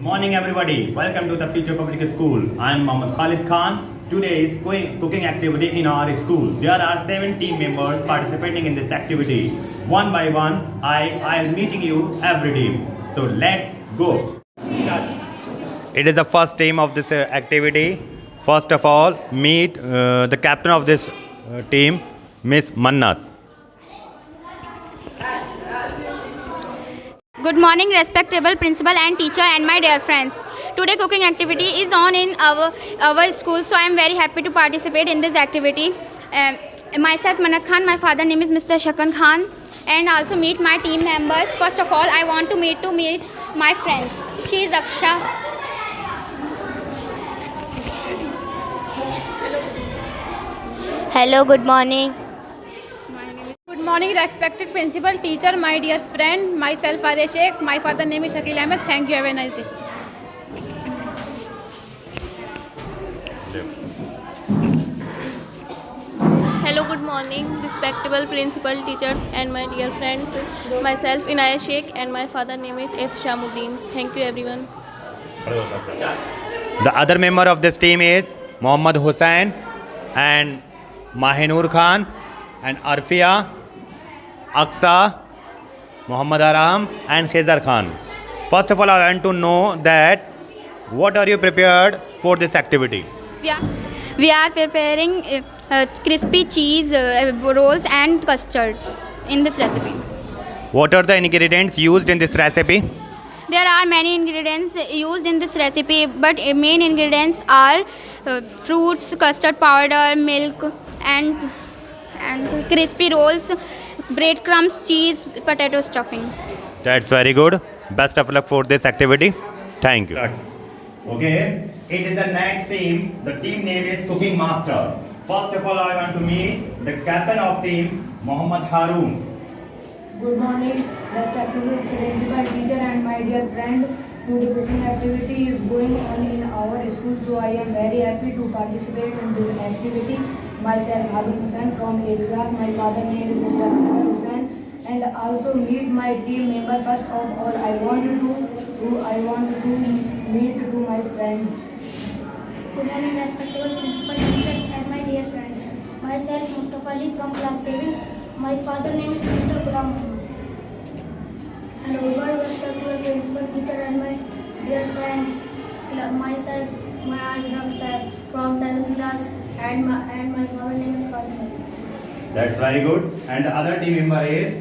Morning everybody, welcome to the Future Public School. I am Mohammad Khalid Khan. Today is cooking activity in our school. There are 7 team members participating in this activity. One by one, I'll meeting you every team. So let's go. It is the first team of this activity. First of all, meet the captain of this team, Miss Mannat. Good morning, respectable principal and teacher and my dear friends. Today cooking activity is on in our school, so I am very happy to participate in this activity. Myself Mannat Khan, my father name is Mr. Shakan Khan, and also meet my team members. First of all, I want to meet my friends. She is Aksha. Hello, good morning. Good morning, respected principal, teacher, my dear friend, myself Arya Sheikh, my father name is Shakil Ahmed. Thank you, have a nice day. Hello, good morning, respectable principal, teachers and my dear friends. Myself Inaya Sheikh and my father name is Shamuddin. Thank you everyone. The other member of this team is Muhammad Hussain and Mahinur Khan and Arfia, Aksa, Muhammad Aram and Khizar Khan. First of all, I want to know that what are you prepared for this activity? We are preparing crispy cheese rolls and custard in this recipe. What are the ingredients used in this recipe? There are many ingredients used in this recipe, but main ingredients are fruits, custard powder, milk, and crispy rolls, breadcrumbs, cheese, potato stuffing. That's very good. Best of luck for this activity. Thank you. Okay, it is the next team. The team name is Cooking Master. First of all, I want to meet the captain of team, Muhammad Haroon. Good morning, respectable principal, teacher and my dear friend. Today cooking activity is going on in our school, so I am very happy to participate in this activity. Myself Harun Hussain from 8th class. My father name is Mr. Harun Hussain, and also meet my team member. First of all, I want to meet to my friend. Good morning, respectable principal, teachers and my dear friends. Myself Mustafa Ali from class 7. My father name is Mr. Ghulam Ahmed. And over respectable principal, teacher and my dear friend. Myself Manaj Ramsar from 7th class and my father name is Qasim. That's very good. And the other team member is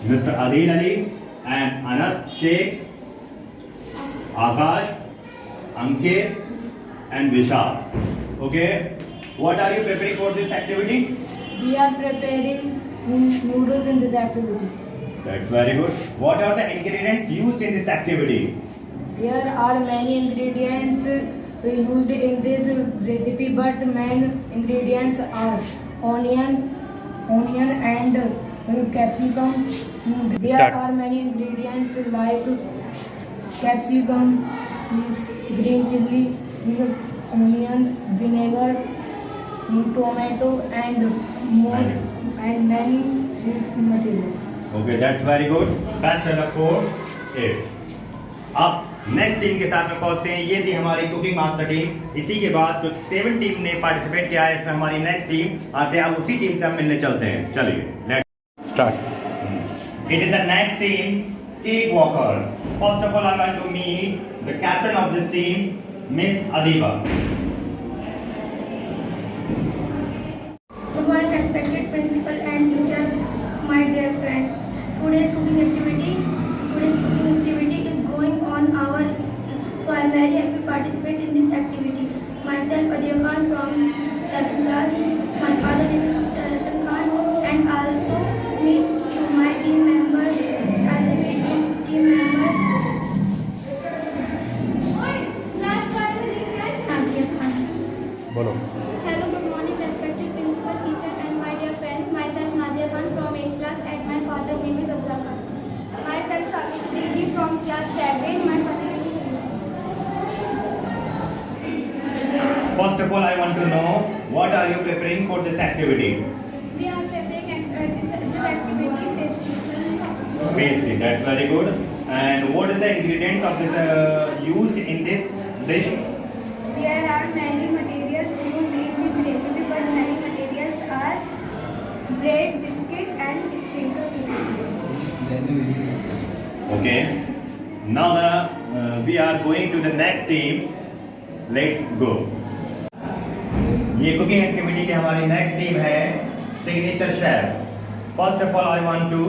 Mr. Adil Ali and Anas Sheikh, Akash, Ankit and Vishal. Okay, what are you preparing for this activity? We are preparing noodles in this activity. That's very good. What are the ingredients used in this activity? There are many ingredients used in this recipe, but main ingredients are onion and capsicum. There are many ingredients like capsicum, green chili, onion, vinegar, tomato and many materials. Okay, that's very good. Best of luck for it. अब next team के साथ में पहुंचते हैं. ये थी हमारी cooking master team. इसी के बाद जो 7 टीम ने पार्टिसिपेट किया है, इसमें हमारी नेक्स्ट टीम आते हैं. अब उसी टीम से हम मिलने चलते हैं. चलिए, let's start. It is the next team, cake walkers. First of all, I want to meet the captain of this team, Miss Adiba. Good morning, respected principal and teacher, my dear friends. Today's cooking activity is going on our school, so I am very happy to participate in this activity. Myself Adil Khan from 7th class. My father name is Mr. Rashan Khan, and also meet my team members. बोलो. Hello, good morning, respected principal, teacher and my dear friends. Myself Nazia Khan from 8th class and my father name is Abzal Khan. Myself Sakshi from class 7. My father name is First of all, I want to know what are you preparing for this activity? We are preparing this activity pastry. Pastry, that's very good. And what is the ingredients of this used in this dish? There are many materials used in this recipe, but many materials are bread, biscuit, and sprinkles. Okay. Now we are going to the next team. Let's go. ये cooking activity की हमारी next team है signature chef. First of all I want to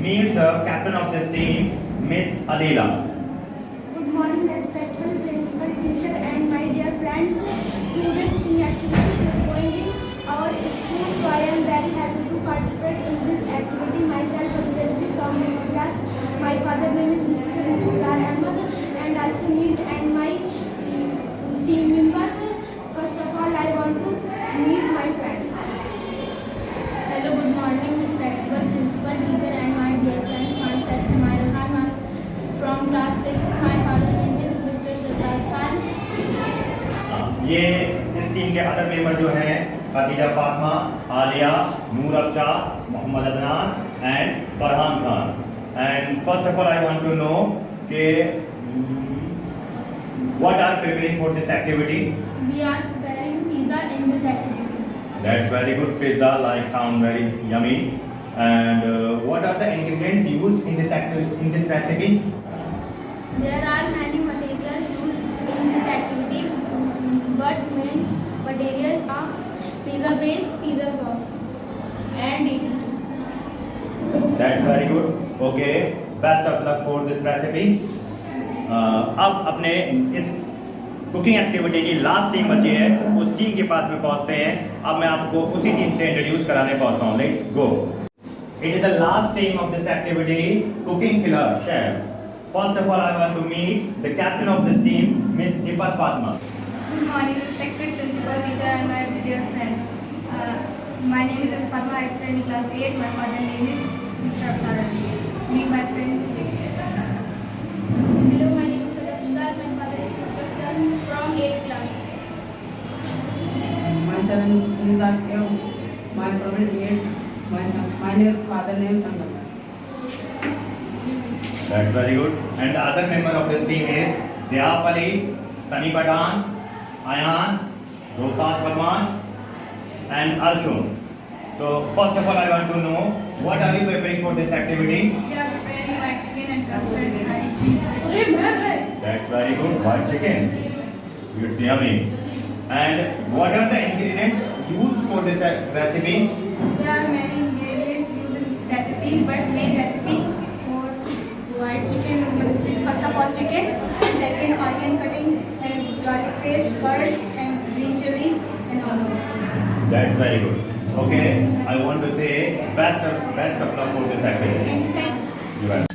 meet the captain of this team, miss Adila. Good morning, respectful principal, teacher, and my dear friends. Today cooking activity is going in our school, so I am very happy to participate in this activity. Myself, Abdul from 6th class. My father name is Mr. Mukhtar Ahmed, and also me and my team members. First of all, I want to meet my friend. Hello, good morning, respectful principal, teacher, and my dear friends. Myself, Sumaira Khan, I'm from class 6. My father name is Mr. Shirtaj Khan. ये इस team के other member जो हैं Khadija Fatima, Aliya, Noor Afsha, Mohammad Adnan and Farhan Khan. And first of all I want to know के what are preparing for this activity? We are preparing pizza in this activity. That's very good. Pizza sound very yummy. And what are the ingredients used in this recipe? There are many materials used in this activity, but main materials are pizza base, pizza sauce, and etc. That's very good. Okay. Best of luck for this recipe. अब अपने इस cooking activity की last team बची है, उस team के पास में पहुंचते हैं. अब मैं आपको उसी टीम से इंट्रोड्यूस कराने पहुंचता हूं. Let's go. It is the last team of this activity, cooking killer chef. First of all I want to meet the captain of this team, miss Iffat Fatima. Good morning, respected principal, teacher, and my dear friends. My name is Fatma. I study in class 8. My father name is Mr. Afsar. Meet my friends. Hello, my name is Sadafzar. My father is Sajjan from 8th class. Myself is Akyo. My family is my father name is Sangal. That's very good. And the other member of this team is Ziaf Ali, Sunny Pathan, Ayan, Rohtak Parmash, and Arshun. So first of all, I want to know what are you preparing for this activity? We are preparing white chicken and custard. That's very good. White chicken. It's yummy. And what are the ingredients used for this recipe? There are many ingredients used in recipe, but main recipe for white chicken. First of all, chicken. Second, onion cutting and garlic paste, curd and green chili and all those. That's very good. Okay, I want to say best of luck for this activity. Thank you. You are.